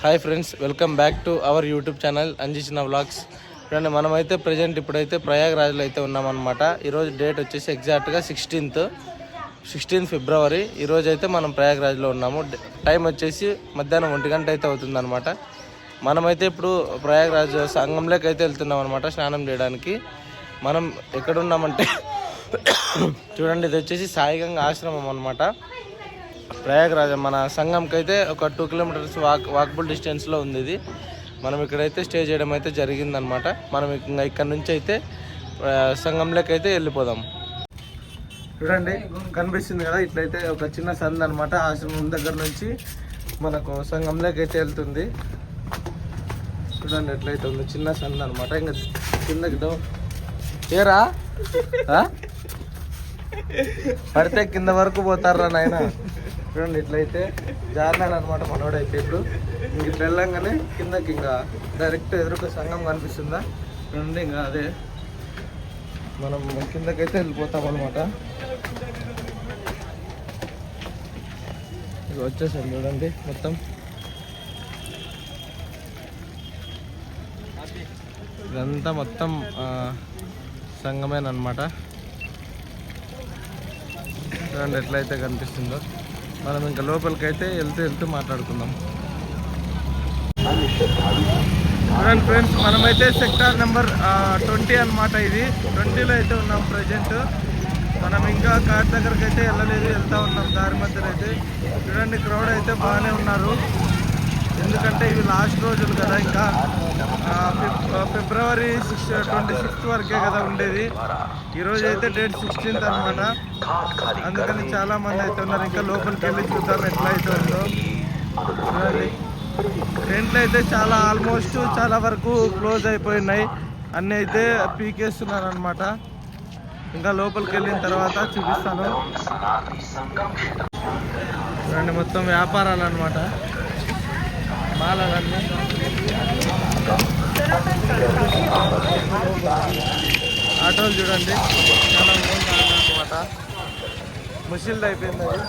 Hi friends, welcome back to our YouTube channel అంజిచిన vlogs. చూడండి, మనమైతే ప్రజెంట్ ఇప్పుడైతే ప్రయాగ్రాజ్లో అయితే ఉన్నామన్నమాట. ఈరోజు డేట్ వచ్చేసి ఎగ్జాక్ట్గా 16 ఫిబ్రవరి. ఈరోజు అయితే మనం ప్రయాగ్రాజ్లో ఉన్నాము. టైం వచ్చేసి మధ్యాహ్నం 1 గంట అయితే అవుతుందన్నమాట. మనమైతే ఇప్పుడు ప్రయాగ్రాజ్ సంగంలోకి అయితే వెళ్తున్నాం అనమాట స్నానం చేయడానికి. మనం ఎక్కడున్నామంటే చూడండి, ఇది వచ్చేసి సాయిగంగా ఆశ్రమం అనమాట. ప్రయాగ్రాజ్ మన సంఘంకి అయితే ఒక 2 కిలోమీటర్స్ వాకబుల్ డిస్టెన్స్లో ఉంది ఇది. మనం ఇక్కడైతే స్టే చేయడం అయితే జరిగిందనమాట. మనం ఇంకా ఇక్కడ నుంచి అయితే సంఘంలోకి అయితే వెళ్ళిపోదాం. చూడండి, కనిపిస్తుంది కదా, ఇట్లయితే ఒక చిన్న సంద అనమాట. ఆశ్రమం దగ్గర నుంచి మనకు సంఘంలోకి అయితే వెళ్తుంది. చూడండి ఎట్లయితే ఉంది, చిన్న సంద అనమాట. ఇంకా కిందకి ఏరా పడితే కింద వరకు పోతారా నాయన. చూడండి ఇట్లయితే జారినాడు అనమాట మనోడైతే. ఇప్పుడు ఇంక ఇట్లా వెళ్ళంగానే కిందకి ఇంకా డైరెక్ట్ ఎదురుగా సంఘం కనిపిస్తుందా. చూడండి, ఇంకా అదే మనం కిందకైతే వెళ్ళిపోతాం అనమాట. ఇక వచ్చేసాం చూడండి, మొత్తం ఇదంతా మొత్తం సంఘమేనమాట. చూడండి ఎట్లయితే కనిపిస్తుందో. మనం ఇంకా లోపలికి అయితే వెళ్తూ మాట్లాడుకుందాం. చూడండి ఫ్రెండ్స్, మనమైతే సెక్టార్ నెంబర్ 20 అనమాట. ఇది 20లో అయితే ఉన్నాం ప్రజెంట్. మనం ఇంకా కార్ దగ్గరికి అయితే వెళ్ళలేదు, వెళ్తూ ఉన్నాం దారి మధ్యలో అయితే. చూడండి, క్రౌడ్ అయితే బాగానే ఉన్నారు. ఎందుకంటే ఇవి లాస్ట్ రోజులు కదా, ఇంకా ఫిబ్రవరి 26 వరకే కదా ఉండేది. ఈరోజు అయితే డేట్ 16th అనమాట. అందుకని చాలా మంది అయితే ఉన్నారు. ఇంకా లోపలికి వెళ్ళి చూద్దాం ఎట్లా అయితే ఉందో. చూడండి, టెంట్లు అయితే ఆల్మోస్ట్ చాలా వరకు క్లోజ్ అయిపోయినాయి. అన్నీ అయితే పీకేస్తున్నారు అనమాట. ఇంకా లోపలికి వెళ్ళిన తర్వాత చూపిస్తాను. చూడండి, మొత్తం వ్యాపారాలు అనమాట, మాలలన్నీ. ఆటోలు చూడండి, చాలా అనమాట. ముసిల్డ్ అయిపోయింది అది.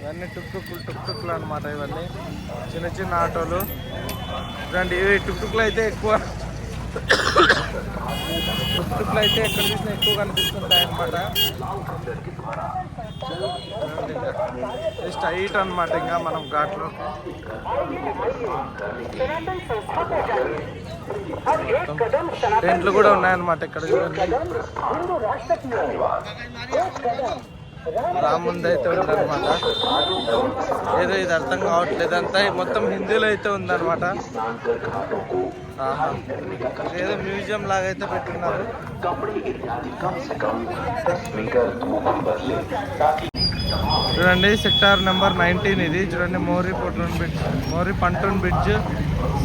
ఇవన్నీ టుక్టుక్లు అనమాట. ఇవన్నీ చిన్న ఆటోలు. చూడండి, ఇవి టుక్టుక్లు అయితే ఎక్కువ. టుక్టుక్లు అయితే ఎక్కడ చూసినా ఎక్కువ కనిపిస్తుంటాయి అనమాట. జస్ట్ హైట్ అనమాట. ఇంకా మనం ఘాట్లో టెంట్లు కూడా ఉన్నాయన్నమాట ఇక్కడ. చూడండి, రాముంది అయితే ఉందన్నమాట. ఏదో ఇది అర్థం కావట్లేదు, అంతా మొత్తం హిందీలో అయితే ఉందన్నమాట. ఏదో మ్యూజియం లాగా అయితే పెట్టున్నారు. చూడండి, సెక్టార్ నెంబర్ 19 ఇది. చూడండి, మోరీ పంటూన్ బ్రిడ్జ్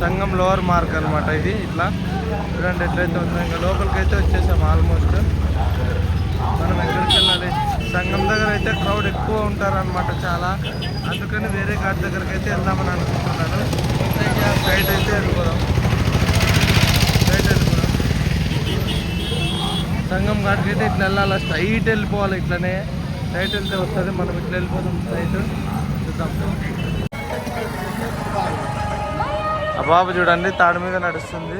సంగం లోవర్ మార్క్ అనమాట ఇది. ఇట్లా చూడండి ఎట్లయితే ఉందో. ఇంకా లోపలికి అయితే వచ్చేసాం ఆల్మోస్ట్. మనం ఎక్కడికి వెళ్ళాలి? సంగం దగ్గర అయితే క్రౌడ్ ఎక్కువ ఉంటారనమాట చాలా. అందుకని వేరే ఘాట్ దగ్గరికి అయితే వెళ్దామని అనుకుంటున్నాను. స్ట్రైట్ అయితే వెళ్ళిపోదాం. సంగం ఘాట్కి అయితే ఇట్లా వెళ్ళాలి, స్ట్రైట్ వెళ్ళిపోవాలి. ఇట్లనే స్ట్రైట్ వెళ్తే వస్తుంది. మనం ఇట్లా వెళ్ళిపోతాం స్ట్రైట్. చూద్దాం. ఆ బాబు చూడండి తాడు మీద నడుస్తుంది.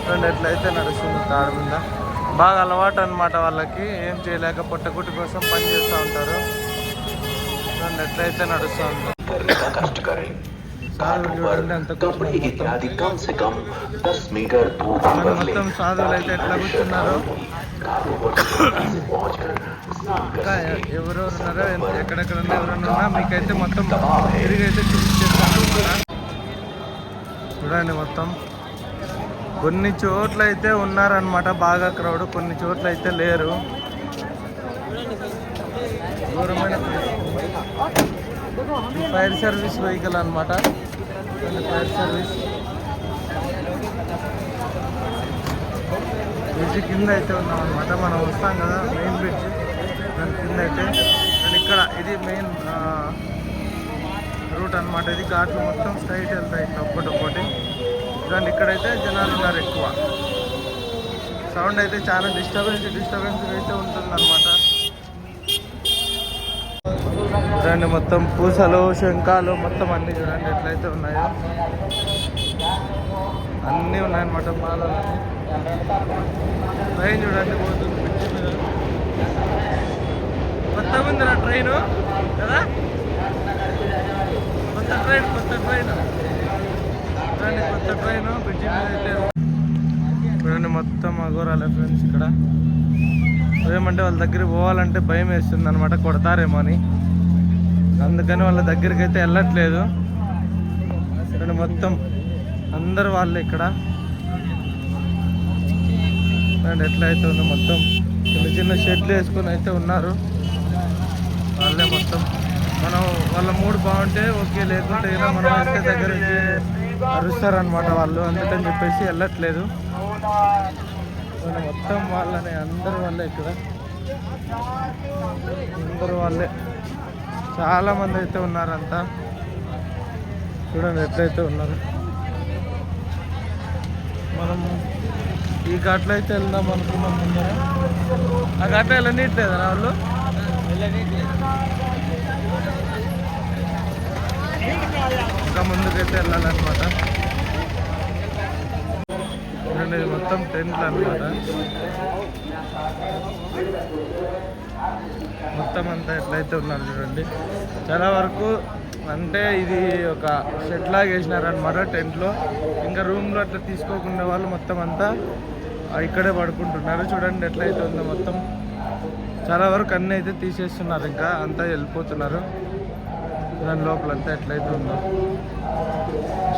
చూడండి ఎట్లయితే నడుస్తుంది తాడు మీద. బాగా అలవాటు అనమాట వాళ్ళకి. ఏం చేయలేక పొట్టకుట్టి కోసం పని చేస్తూ ఉంటారు. చూడండి ఎట్లయితే నడుస్తూ ఉంటారు. సాధువులు చూడండి అంత మొత్తం సాధువులు అయితే ఎట్లా కూర్చున్నారు. ఇంకా ఎవరెవరు ఉన్నారో, ఎక్కడెక్కడ ఎవరన్నా మీకైతే మొత్తం తిరిగి అయితే చూపించేస్తాను. చూడండి, మొత్తం కొన్ని చోట్ల అయితే ఉన్నారనమాట బాగా క్రౌడ్, కొన్ని చోట్ల అయితే లేరు. దూరమైన ఫైర్ సర్వీస్ వెహికల్ అనమాట. ఫైర్ సర్వీస్ బ్రిడ్జ్ కింద అయితే ఉన్నాం అనమాట. మనం వస్తాం కదా మెయిన్ బ్రిడ్జ్, దాని కింద అయితే. అండ్ ఇక్కడ ఇది మెయిన్ రూట్ అనమాట. ఇది ఘాట్లు మొత్తం స్ట్రైట్ వెళ్తాయి ఒక్కొక్కటి. చూడండి, ఇక్కడైతే జనాలు ఉన్నారు ఎక్కువ. సౌండ్ అయితే చాలా డిస్టర్బెన్స్ అయితే ఉంటుంది అనమాట. చూడండి మొత్తం పూసలు శంఖాలు మొత్తం అన్నీ చూడండి ఎట్లయితే ఉన్నాయో అన్నీ ఉన్నాయన్నమాట మాలలు. ట్రైన్ చూడండి పోతుంది బ్రిడ్జి మీద. కొత్తగా ఉందిరా ట్రైను కదా, కొత్త ట్రైన్ చూడండి, కొత్త ట్రైను బ్రిడ్జి మీద అయితే చూడండి మొత్తం అఘోరాలే ఫ్రెండ్స్. ఇక్కడ ఏమంటే వాళ్ళ దగ్గరికి పోవాలంటే భయం వేస్తుంది అనమాట, కొడతారేమో అని, అందుకని వాళ్ళ దగ్గరికి అయితే వెళ్ళట్లేదు. చూడండి మొత్తం అందరు వాళ్ళే ఇక్కడ చూడండి ఎట్లా అయితే ఉందో, మొత్తం చిన్న చిన్న షెడ్లు వేసుకొని అయితే ఉన్నారు వాళ్ళే మొత్తం. మనం వాళ్ళ మూడు బాగుంటే ఓకే, లేకుంటే ఏదో మనం వెళ్తే దగ్గర అరుస్తారనమాట వాళ్ళు, అందుకని చెప్పేసి వెళ్ళట్లేదు. మొత్తం వాళ్ళనే, అందరు వాళ్ళే ఇక్కడ, అందరు వాళ్ళే, చాలా మంది అయితే ఉన్నారంతా. చూడండి ఎట్లయితే ఉన్నారు. మనం ఈ ఘాట్లో అయితే వెళ్దాం అనుకున్నాం ముందర, ఆ ఘాట్లో వెళ్ళనీయట్లేదా వాళ్ళు? ఇంకా ముందుకైతే వెళ్ళాలన్నమాట. చూడండి ఇది మొత్తం టెంట్లు అన్నమాట, మొత్తం అంతా ఎట్లయితే ఉన్నారు చూడండి. చాలా వరకు అంటే ఇది ఒక షెడ్ లాగా వేసినారనమాట టెంట్లో. ఇంకా రూమ్లో అట్లా తీసుకోకుండా వాళ్ళు మొత్తం అంతా ఇక్కడే పడుకుంటున్నారు. చూడండి ఎట్లయితే ఉందో మొత్తం. చాలా వరకు అన్నీ అయితే తీసేస్తున్నారు, ఇంకా అంతా వెళ్ళిపోతున్నారు. దాని లోపలంతా ఎట్లయితే ఉందో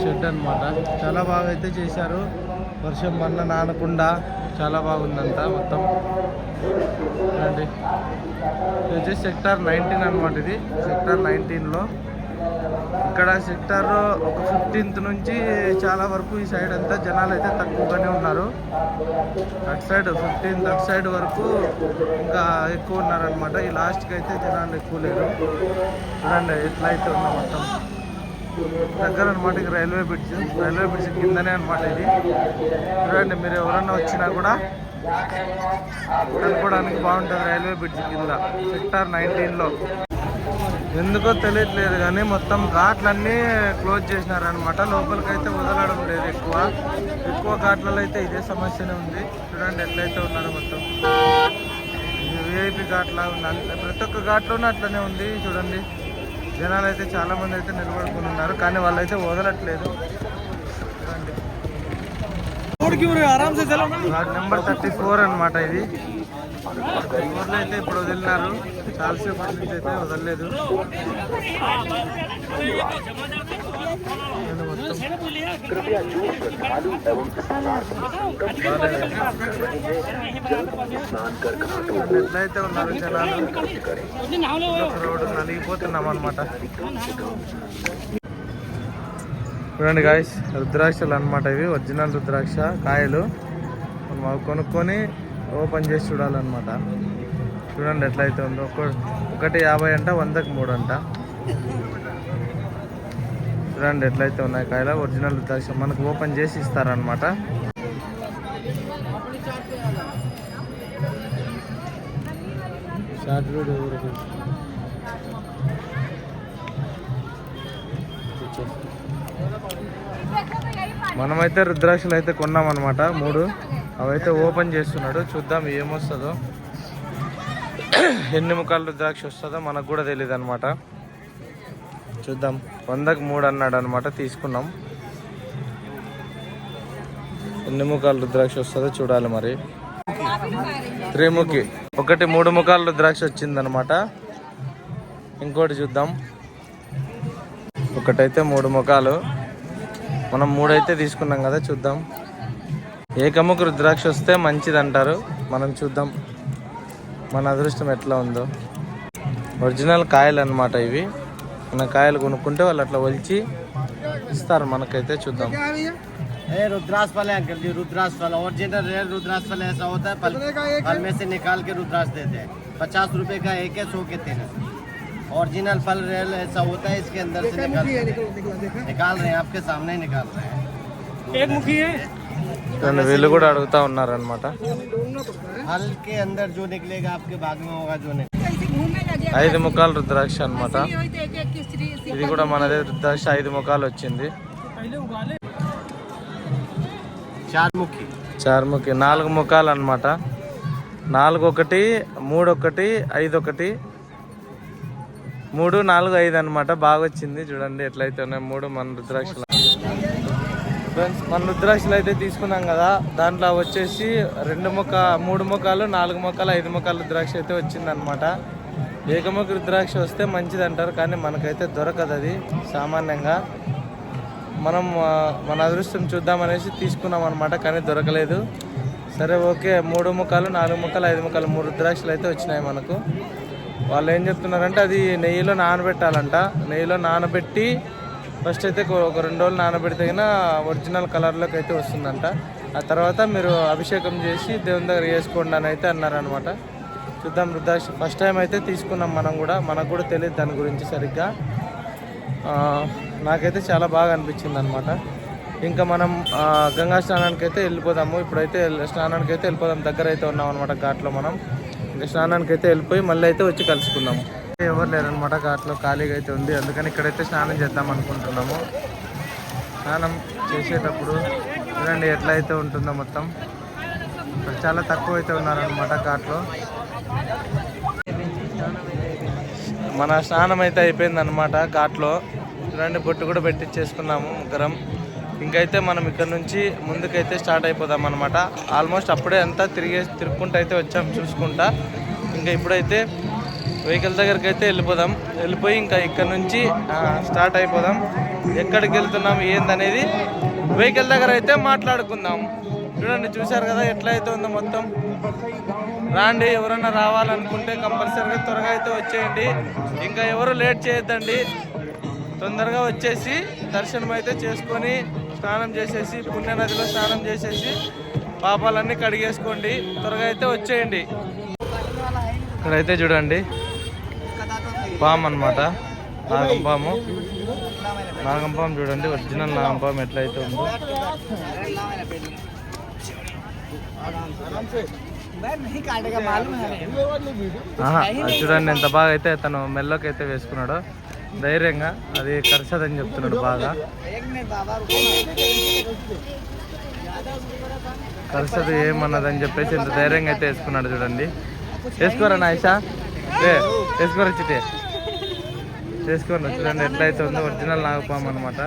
షెడ్ అనమాట. చాలా బాగా అయితే చేశారు, వర్షం వల్ల నానకుండా చాలా బాగుందంతా మొత్తం. చూడండి ఇది వచ్చేసి సెక్టార్ 19 అనమాట. ఇది సెక్టార్ 19లో ఇక్కడ సెక్టార్ ఒక 15th నుంచి చాలా వరకు ఈ సైడ్ అంతా జనాలు అయితే తక్కువగానే ఉన్నారు. అటు సైడ్ 15th అటు సైడ్ వరకు ఇంకా ఎక్కువ ఉన్నారనమాట. ఈ లాస్ట్కి అయితే జనాలు ఎక్కువ లేరు. చూడండి ఎట్లా అయితే ఉన్నా మొత్తం దగ్గర అనమాట. ఇక రైల్వే బ్రిడ్జ్ కిందనే అనమాట ఇది. చూడండి మీరు ఎవరన్నా వచ్చినా కూడా కనుక్కోవడానికి బాగుంటుంది రైల్వే బ్రిడ్జ్ కింద సెక్టార్ 19లో. ఎందుకో తెలియట్లేదు కానీ మొత్తం ఘాట్లన్నీ క్లోజ్ చేసినారనమాట. లోపలికైతే వదలడం లేదు, ఎక్కువ ఘాట్లలో అయితే ఇదే సమస్యనే ఉంది. చూడండి ఎట్లయితే ఉన్నారు మొత్తం. విఐపి ఘాట్లా ఉంది, ప్రతి ఒక్క ఘాట్లోనూ అట్లనే ఉంది. చూడండి జనాలు అయితే చాలా మంది అయితే నిలబడుకుని ఉన్నారు, కానీ వాళ్ళైతే వదలట్లేదు. ఘాట్ నెంబర్ 34 అనమాట ఇది. 34లో అయితే ఇప్పుడు వదిలినారు, చాలాసేపు నుంచి అయితే వదలలేదు. ఎట్లయితే ఉన్నారు జనాలు, రోడ్డు నలిగిపోతున్నాం అనమాట. చూడండి గాయ్స్, రుద్రాక్షలు అనమాట ఇవి, ఒరిజినల్ రుద్రాక్ష కాయలు. మనం అవి కొనుక్కొని ఓపెన్ చేసి చూడాలన్నమాట. చూడండి ఎట్లయితే ఉందో. ఒకటి 50 అంట, 100కి 3 అంట. చూడండి ఎట్లయితే ఉన్నాయి కాయలు, ఒరిజినల్ రుద్రాక్ష మనకు ఓపెన్ చేసి ఇస్తారనమాట. షార్ట్ వీడియో మనమైతే రుద్రాక్షలు అయితే కొన్నామన్నమాట 3. అవైతే ఓపెన్ చేస్తున్నాడు, చూద్దాం ఏమొస్తుందో, ఎన్ని ముఖాలు రుద్రాక్ష వస్తుందో మనకు కూడా తెలియదు అనమాట. చూద్దాం. 100కి 3 అన్నాడు అనమాట, తీసుకున్నాం. ఎన్ని ముఖాలు రుద్రాక్ష వస్తుందో చూడాలి మరి. 3 ముఖి, ఒకటి 3 ముఖాలు రుద్రాక్ష వచ్చిందనమాట. ఇంకోటి చూద్దాం. ఒకటైతే 3 ముఖాలు, మనం 3 అయితే తీసుకున్నాం కదా, చూద్దాం. ఏకముఖ రుద్రాక్ష వస్తే మంచిది అంటారు, మనం చూద్దాం మన అదృష్టం ఎట్లా ఉందో. ఒరిజినల్ కాయలు అనమాట ఇవి. మన కాయలు కొనుక్కుంటే వాళ్ళు అట్లా ఒలిచి ఇస్తారు మనకైతే. చూద్దాం. रुद्राक्ष फल है अंकल जी, रुद्राक्ष फल ओरिजिनल रियल रुद्राक्ष फल ऐसा होता है, फल में से निकाल के रुद्राक्ष देते हैं। 50 रुपए का एक है, 100 के 3 है। ओरिजिनल फल रियल ऐसा होता है, इसके अंदर से निकाल रहे हैं, आपके सामने ही निकाल रहे हैं। एक मुखी है, వీళ్ళు కూడా అడుగుతా ఉన్నారనమాట. फल के अंदर जो निकलेगा आपके भाग में होगा, जो निकलेगा 5 ముఖాలు రుద్రాక్ష అనమాట. ఇది కూడా మనదే రుద్రాక్ష 5 ముఖాలు వచ్చింది. చార్ముఖి 4 ముఖాలు అనమాట. 4 1 3 1 5 1 3 4 5 అనమాట. బాగా వచ్చింది చూడండి ఎట్లయితే ఉన్నాయి 3 మన రుద్రాక్షలు. ఫ్రెండ్స్ మన రుద్రాక్షలు అయితే తీసుకున్నాం కదా, దాంట్లో వచ్చేసి 3 ముఖాలు 4 ముఖాలు 5 ముఖాలు రుద్రాక్ష అయితే వచ్చిందనమాట. ఏకముఖ రుద్రాక్ష వస్తే మంచిది అంటారు, కానీ మనకైతే దొరకదు అది సామాన్యంగా. మనం మన అదృష్టం చూద్దామనేసి తీసుకున్నాం అనమాట, కానీ దొరకలేదు. సరే ఓకే, 3 ముఖాలు 4 ముఖాలు 5 ముఖాలు 3 రుద్రాక్షలు అయితే వచ్చినాయి మనకు. వాళ్ళు ఏం చెప్తున్నారంటే అది నెయ్యిలో నానబెట్టాలంట. నెయ్యిలో నానబెట్టి ఫస్ట్ అయితే ఒక 2 రోజులు నానబెడితే కన్నా ఒరిజినల్ కలర్లోకి అయితే వస్తుందంట. ఆ తర్వాత మీరు అభిషేకం చేసి దేవుని దగ్గర వేసుకోండి అని అయితే అన్నారనమాట. చూద్దాం రుద్రాక్ష ఫస్ట్ టైం అయితే తీసుకున్నాం మనం కూడా, మనకు కూడా తెలియదు దాని గురించి సరిగ్గా. నాకైతే చాలా బాగా అనిపించింది అనమాట. ఇంకా మనం గంగా స్నానానికి అయితే వెళ్ళిపోదాము. ఇప్పుడైతే స్నానానికి అయితే వెళ్ళిపోదాం, దగ్గర అయితే ఉన్నాం అనమాట ఘాట్లో. మనం ఇంకా స్నానానికి అయితే వెళ్ళిపోయి మళ్ళీ అయితే వచ్చి కలుసుకుందాము. ఎవరు లేరనమాట, ఘాట్లో ఖాళీగా అయితే ఉంది, అందుకని ఇక్కడైతే స్నానం చేద్దాం అనుకుంటున్నాము. స్నానం చేసేటప్పుడు చూడండి ఎట్లా అయితే ఉంటుందో మొత్తం. చాలా తక్కువ అయితే ఉన్నారనమాట ఘాట్లో. మన స్నానం అయితే అయిపోయిందనమాట ఘాట్లో. చూడండి బొట్టు కూడా పెట్టించేసుకున్నాము ముగ్గురం. ఇంకైతే మనం ఇక్కడ నుంచి ముందుకైతే స్టార్ట్ అయిపోదాం అనమాట. ఆల్మోస్ట్ అప్పుడే అంతా తిరుక్కుంటూ అయితే వచ్చాం చూసుకుంటా. ఇంకా ఇప్పుడైతే వెహికల్ దగ్గరికి అయితే వెళ్ళిపోయి ఇంకా ఇక్కడ నుంచి స్టార్ట్ అయిపోదాం. ఎక్కడికి వెళ్తున్నాం ఏందనేది వెహికల్ దగ్గర అయితే మాట్లాడుకుందాం. చూడండి చూశారు కదా ఎట్లా అయితే ఉందో మొత్తం. రాండి, ఎవరన్నా రావాలనుకుంటే కంపల్సరీగా త్వరగా అయితే వచ్చేయండి. ఇంకా ఎవరు లేట్ చేయొద్దండి, తొందరగా వచ్చేసి దర్శనం అయితే చేసుకొని స్నానం చేసేసి పుణ్యనదిలో స్నానం చేసేసి పాపాలన్నీ కడిగేసుకోండి. త్వరగా అయితే వచ్చేయండి. ఇక్కడైతే చూడండి పాము అనమాట, నాగంపాము. నాగంపాము చూడండి, ఒరిజినల్ నాగంపాము ఎట్లయితే ఉందో. అది చూడండి ఎంత బాగా అయితే తను మెల్లోకి అయితే వేసుకున్నాడు ధైర్యంగా. అది కరసదని చెప్తున్నాడు బాగా. కరసది ఏమన్నదని చెప్పేసి ఇంత ధైర్యంగా అయితే వేసుకున్నాడు చూడండి. వేసుకోరా నాయిషా, వేసుకోరా చిటే, వేసుకోండి. చూడండి ఎట్లయితే ఉందో ఒరిజినల్ నాగపాము అనమాట.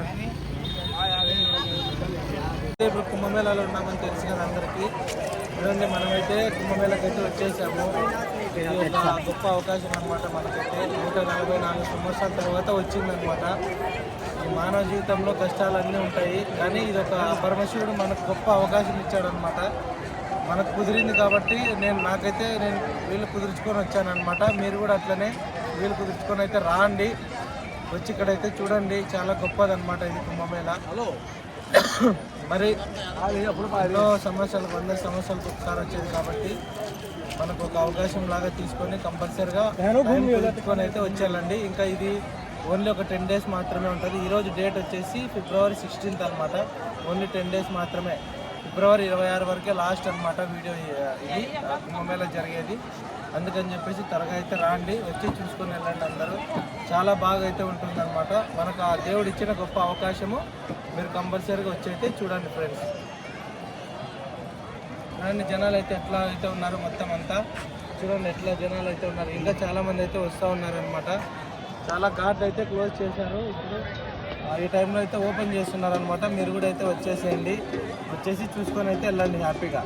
ఇప్పుడు కుంభమేళాలో ఉన్నామని తెలుసు కదా అందరికీ. చూడండి మనమైతే కుంభమేళకి అయితే వచ్చేసాము. ఇది ఒక గొప్ప అవకాశం అనమాట మనకైతే. 144 సంవత్సరాల తర్వాత వచ్చిందనమాట. ఈ మానవ జీవితంలో కష్టాలన్నీ ఉంటాయి, కానీ ఇది ఒక పరమశివుడు మనకు గొప్ప అవకాశం ఇచ్చాడనమాట. మనకు కుదిరింది కాబట్టి నేను వీళ్ళు కుదుర్చుకొని వచ్చానమాట. మీరు కూడా అట్లనే వీళ్ళు కుదుర్చుకొని అయితే రాండి, వచ్చి ఇక్కడైతే చూడండి. చాలా గొప్పదనమాట ఇది కుంభమేళ. మరి ఎన్నో సంవత్సరాలకు 100 సంవత్సరాలకు ఒకసారి వచ్చేది కాబట్టి మనకు ఒక అవకాశం లాగా తీసుకొని కంపల్సరిగా కుదుర్చుకొని అయితే వచ్చేయాలండి. ఇంకా ఇది ఓన్లీ ఒక 10 డేస్ మాత్రమే ఉంటుంది. ఈరోజు డేట్ వచ్చేసి ఫిబ్రవరి 16 అనమాట. ఓన్లీ 10 డేస్ మాత్రమే. ఫిబ్రవరి 26 వరకే లాస్ట్ అనమాట వీడియో ఇది కుంభమేళ జరిగేది. అందుకని చెప్పేసి త్వరగా అయితే రాండి, వచ్చి చూసుకొని వెళ్ళండి అందరూ. చాలా బాగా అయితే ఉంటుందన్నమాట. మనకు ఆ దేవుడు ఇచ్చిన గొప్ప అవకాశము. మీరు కంపల్సరీగా వచ్చి అయితే చూడండి ఫ్రెండ్స్. చూడండి జనాలు అయితే ఎట్లా అయితే ఉన్నారు మొత్తం అంతా. చూడండి ఎట్లా జనాలు అయితే ఉన్నారు. ఇంకా చాలామంది అయితే వస్తూ ఉన్నారనమాట. చాలా ఘాట్ అయితే క్లోజ్ చేశారు. ఇప్పుడు ఈ టైంలో అయితే ఓపెన్ చేస్తున్నారు అనమాట. మీరు కూడా అయితే వచ్చేసేయండి, వచ్చేసి చూసుకొని అయితే వెళ్ళండి హ్యాపీగా.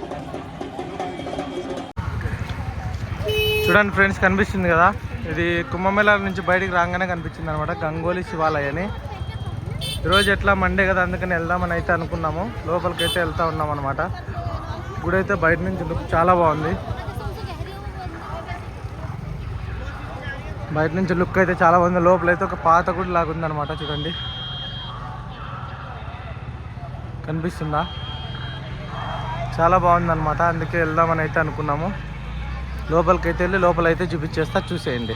చూడండి ఫ్రెండ్స్ కనిపిస్తుంది కదా, ఇది కుంభమేళా నుంచి బయటికి రాగానే కనిపించింది అనమాట గంగోలి శివాలయ అని. ఈరోజు ఎట్లా మండే కదా, అందుకని వెళ్దామని అయితే అనుకున్నాము. లోపలికి అయితే వెళ్తూ ఉన్నాం అనమాట. గుడి అయితే బయట నుంచి లుక్ చాలా బాగుంది. బయట నుంచి లుక్ అయితే చాలా బాగుంది. లోపలైతే ఒక పాత గుడి లాగా ఉందన్నమాట. చూడండి కనిపిస్తుందా, చాలా బాగుందన్నమాట. అందుకే వెళ్దామని అయితే అనుకున్నాము. లోపలికి అయితే వెళ్ళి లోపలైతే చూపించేస్తా, చూసేయండి.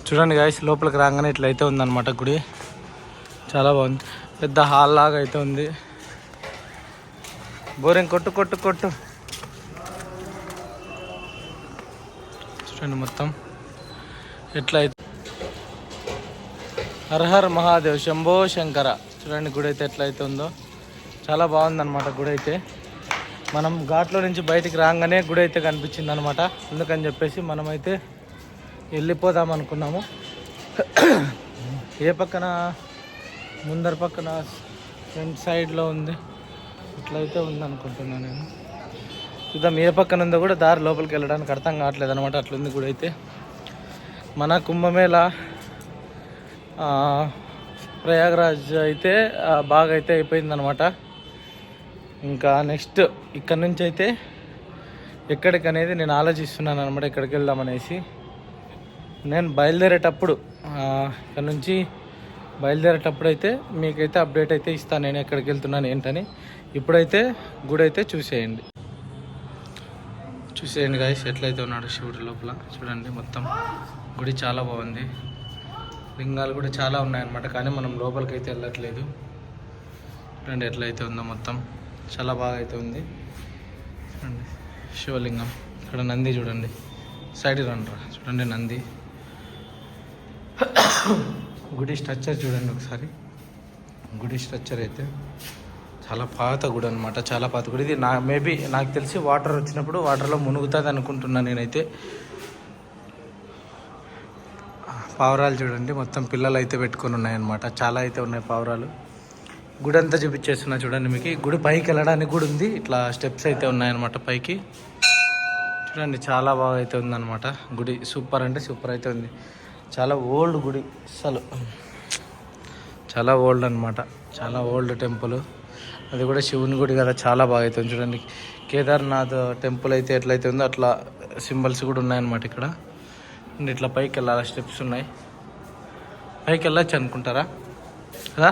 చూడండి గాయస్, లోపలికి రాగానే ఇట్లయితే ఉందన్నమాట గుడి. చాలా బాగుంది, పెద్ద హాల్ లాగా అయితే ఉంది. బోరింగ్ కొట్టు కొట్టు కొట్టు. చూడండి మొత్తం ఎట్లా అయితే. హర హర్ మహాదేవ్ శంభో శంకర. చూడండి గుడి అయితే ఎట్లయితే ఉందో, చాలా బాగుందన్నమాట గుడి అయితే. మనం ఘాట్లో నుంచి బయటికి రాగానే గుడి అయితే కనిపించింది అనమాట. అందుకని చెప్పేసి మనమైతే వెళ్ళిపోదాం అనుకున్నాము. ఏ పక్కన, ముందర పక్కన ఫ్రంట్ సైడ్లో ఉంది, ఇట్లయితే ఉంది అనుకుంటున్నాను నేను. చూద్దాం ఏ పక్కన ఉందో కూడా, దారి లోపలికి వెళ్ళడానికి అర్థం కావట్లేదు అనమాట. అట్లుంది గుడి అయితే. మన కుంభమేళ ప్రయాగరాజ్ అయితే బాగా అయితే అయిపోయిందనమాట. ఇంకా నెక్స్ట్ ఇక్కడ నుంచి అయితే ఎక్కడికి అనేది నేను ఆలోచిస్తున్నాను అనమాట, ఎక్కడికి వెళ్దామనేసి. నేను బయలుదేరేటప్పుడు ఇక్కడ నుంచి బయలుదేరేటప్పుడు అయితే మీకైతే అప్డేట్ అయితే ఇస్తాను, నేను ఎక్కడికి వెళ్తున్నాను ఏంటని. ఇప్పుడైతే గుడి అయితే చూసేయండి గాయస్, ఎట్లయితే ఉన్నాడు శివుడి లోపల. చూడండి మొత్తం గుడి చాలా బాగుంది. లింగాలు కూడా చాలా ఉన్నాయన్నమాట, కానీ మనం లోపలికి అయితే వెళ్ళట్లేదు. చూడండి ఎట్లయితే ఉందో మొత్తం, చాలా బాగా అయితే ఉంది. చూడండి శివలింగం, ఇక్కడ నంది చూడండి, సైడ్ రండి. చూడండి నంది. గుడి స్ట్రక్చర్ చూడండి ఒకసారి. గుడి స్ట్రక్చర్ అయితే చాలా పాత గుడి అనమాట, చాలా పాత గుడి. ఇది మేబీ నాకు తెలిసి వాటర్ వచ్చినప్పుడు వాటర్లో మునుగుతుంది అనుకుంటున్నాను నేనైతే. పావురాలు చూడండి, మొత్తం పిల్లలు అయితే పెట్టుకొని ఉన్నాయన్నమాట, చాలా అయితే ఉన్నాయి పావురాలు. గుడి అంతా చూపించేస్తున్నా చూడండి మీకు. గుడి పైకి వెళ్ళడానికి కూడా ఉంది, ఇట్లా స్టెప్స్ అయితే ఉన్నాయన్నమాట పైకి. చూడండి చాలా బాగా అయితే ఉందన్నమాట గుడి. సూపర్ అంటే సూపర్ అయితే ఉంది. చాలా ఓల్డ్ గుడి, అసలు చాలా ఓల్డ్ అనమాట, చాలా ఓల్డ్ టెంపుల్. అది కూడా శివుని గుడి కదా, చాలా బాగా అవుతుంది. చూడండి కేదార్నాథ్ టెంపుల్ అయితే ఎట్లయితే ఉందో అట్లా సింబల్స్ కూడా ఉన్నాయన్నమాట ఇక్కడ. అండ్ ఇట్లా పైకి వెళ్ళాలి, స్టెప్స్ ఉన్నాయి. పైకి వెళ్ళచ్చు అనుకుంటారా కదా,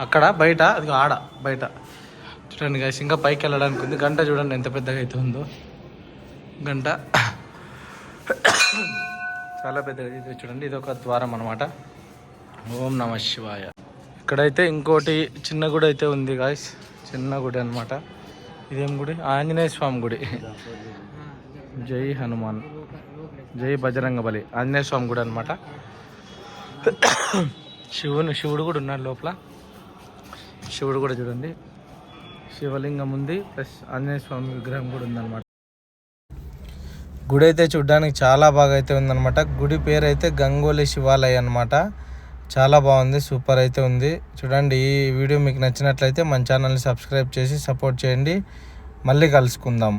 అక్కడ బయట, అది ఆడ బయట. చూడండి గాయస్, ఇంకా పైకి వెళ్ళడానికి ఉంది. గంట చూడండి ఎంత పెద్దగా అయితే ఉందో గంట, చాలా పెద్దగా అయితే. చూడండి ఇది ఒక ద్వారం అనమాట. ఓం నమ శివాయ. ఇక్కడైతే ఇంకోటి చిన్న గుడి అయితే ఉంది గాయస్, చిన్న గుడి అనమాట. ఇదేం గుడి? ఆంజనేయ స్వామి గుడి. జై హనుమాన్, జై బజరంగబలి. ఆంజనేయ స్వామి గుడి అనమాట. శివుడు కూడా ఉన్నాడు లోపల. శివుడు కూడా చూడండి, శివలింగం ఉంది, ప్లస్ ఆంజనేయ స్వామి విగ్రహం కూడా ఉందన్నమాట. గుడి అయితే చూడడానికి చాలా బాగా అయితే ఉందన్నమాట. గుడి పేరు అయితే గంగోలి శివాలయ అనమాట. చాలా బాగుంది, సూపర్ అయితే ఉంది. చూడండి ఈ వీడియో మీకు నచ్చినట్లయితే మన ఛానల్ని సబ్స్క్రైబ్ చేసి సపోర్ట్ చేయండి. మళ్ళీ కలుసుకుందాం.